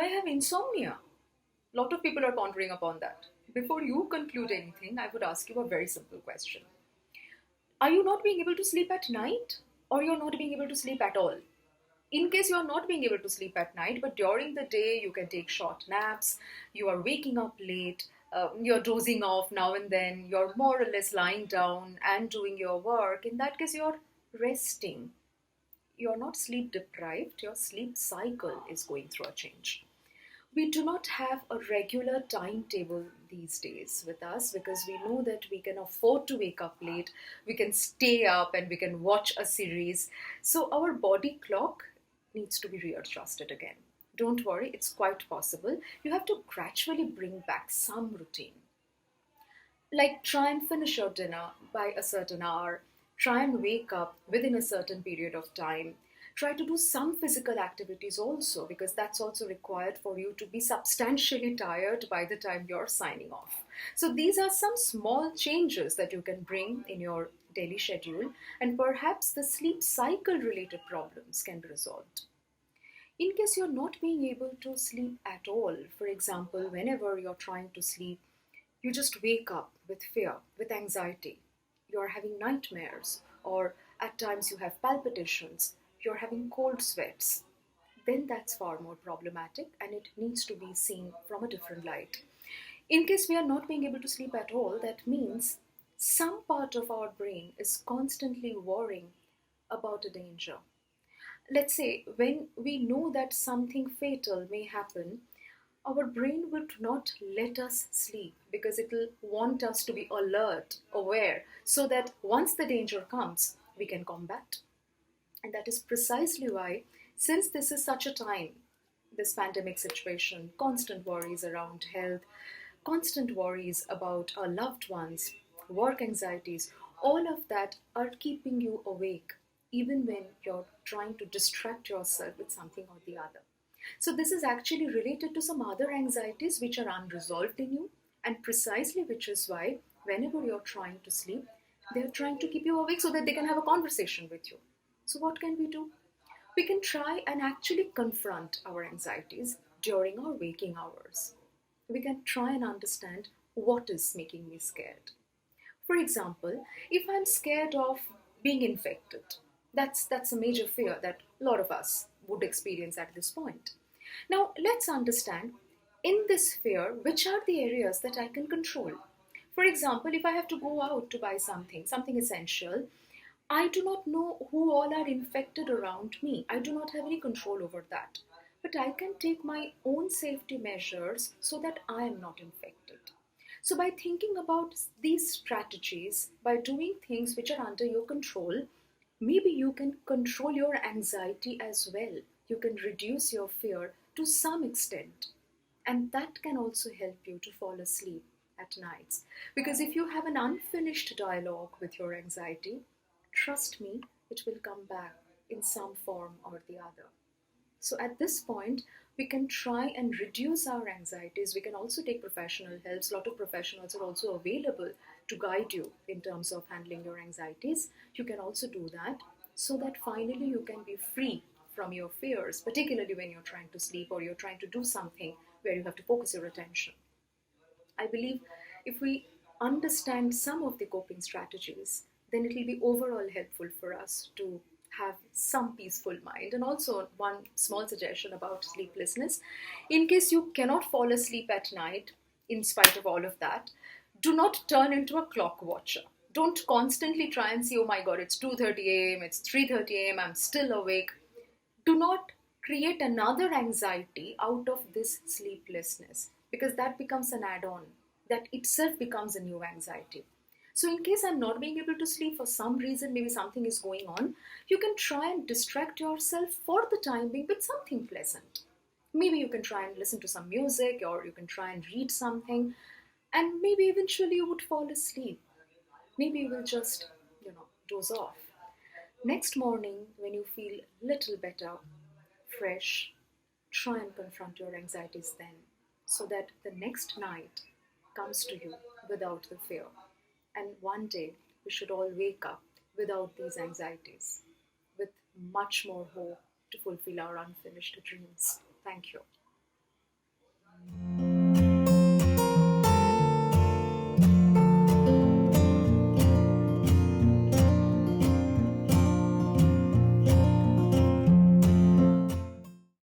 have insomnia. A lot of people are pondering upon that. Before you conclude anything, I would ask you a very simple question. Are you not being able to sleep at night? Or you're not being able to sleep at all? In case you're not being able to sleep at night, but during the day you can take short naps, you are waking up late, you're dozing off now and then, you're more or less lying down and doing your work, in that case you're resting. You're not sleep deprived, your sleep cycle is going through a change. We do not have a regular timetable these days with us because we know that we can afford to wake up late, we can stay up and we can watch a series. So our body clock needs to be readjusted again. Don't worry, it's quite possible. You have to gradually bring back some routine. Like try and finish your dinner by a certain hour, try and wake up within a certain period of time, try to do some physical activities also because that's also required for you to be substantially tired by the time you're signing off. So these are some small changes that you can bring in your daily schedule, and perhaps the sleep cycle related problems can be resolved. In case you're not being able to sleep at all, for example, whenever you're trying to sleep, you just wake up with fear, with anxiety, you're having nightmares, or at times you have palpitations, you're having cold sweats, then that's far more problematic and it needs to be seen from a different light. In case we are not being able to sleep at all, that means some part of our brain is constantly worrying about a danger. Let's say when we know that something fatal may happen, our brain would not let us sleep because it will want us to be alert, aware, so that once the danger comes, we can combat. And that is precisely why, since this is such a time, this pandemic situation, constant worries around health, constant worries about our loved ones, work anxieties, all of that are keeping you awake, even when you're trying to distract yourself with something or the other. So, this is actually related to some other anxieties which are unresolved in you, and precisely which is why, whenever you're trying to sleep, they're trying to keep you awake so that they can have a conversation with you. So, what can we do? We can try and actually confront our anxieties during our waking hours. We can try and understand what is making me scared. For example, if I'm scared of being infected, that's a major fear that a lot of us would experience at this point. Now, let's understand in this fear which are the areas that I can control. For example, if I have to go out to buy something essential, I do not know who all are infected around me. I do not have any control over that. But I can take my own safety measures so that I am not infected. So, by thinking about these strategies, by doing things which are under your control, maybe you can control your anxiety as well. You can reduce your fear to some extent. And that can also help you to fall asleep at nights. Because if you have an unfinished dialogue with your anxiety, trust me, it will come back in some form or the other. So at this point, we can try and reduce our anxieties. We can also take professional help. A lot of professionals are also available to guide you in terms of handling your anxieties. You can also do that so that finally you can be free from your fears, particularly when you're trying to sleep or you're trying to do something where you have to focus your attention. I believe if we understand some of the coping strategies, then it will be overall helpful for us to have some peaceful mind. And also, one small suggestion about sleeplessness, in case you cannot fall asleep at night, in spite of all of that, do not turn into a clock watcher. Don't constantly try and see, oh my god, it's 2:30 a.m., it's 3:30 a.m., I'm still awake. Do not create another anxiety out of this sleeplessness because that becomes an add on. That itself becomes a new anxiety. So, in case I'm not being able to sleep for some reason, maybe something is going on, you can try and distract yourself for the time being with something pleasant. Maybe you can try and listen to some music or you can try and read something, and maybe eventually you would fall asleep. Maybe you will just, doze off. Next morning, when you feel little better, fresh, try and confront your anxieties then, so that the next night comes to you without the fear. And one day, we should all wake up without these anxieties, with much more hope to fulfill our unfinished dreams. Thank you.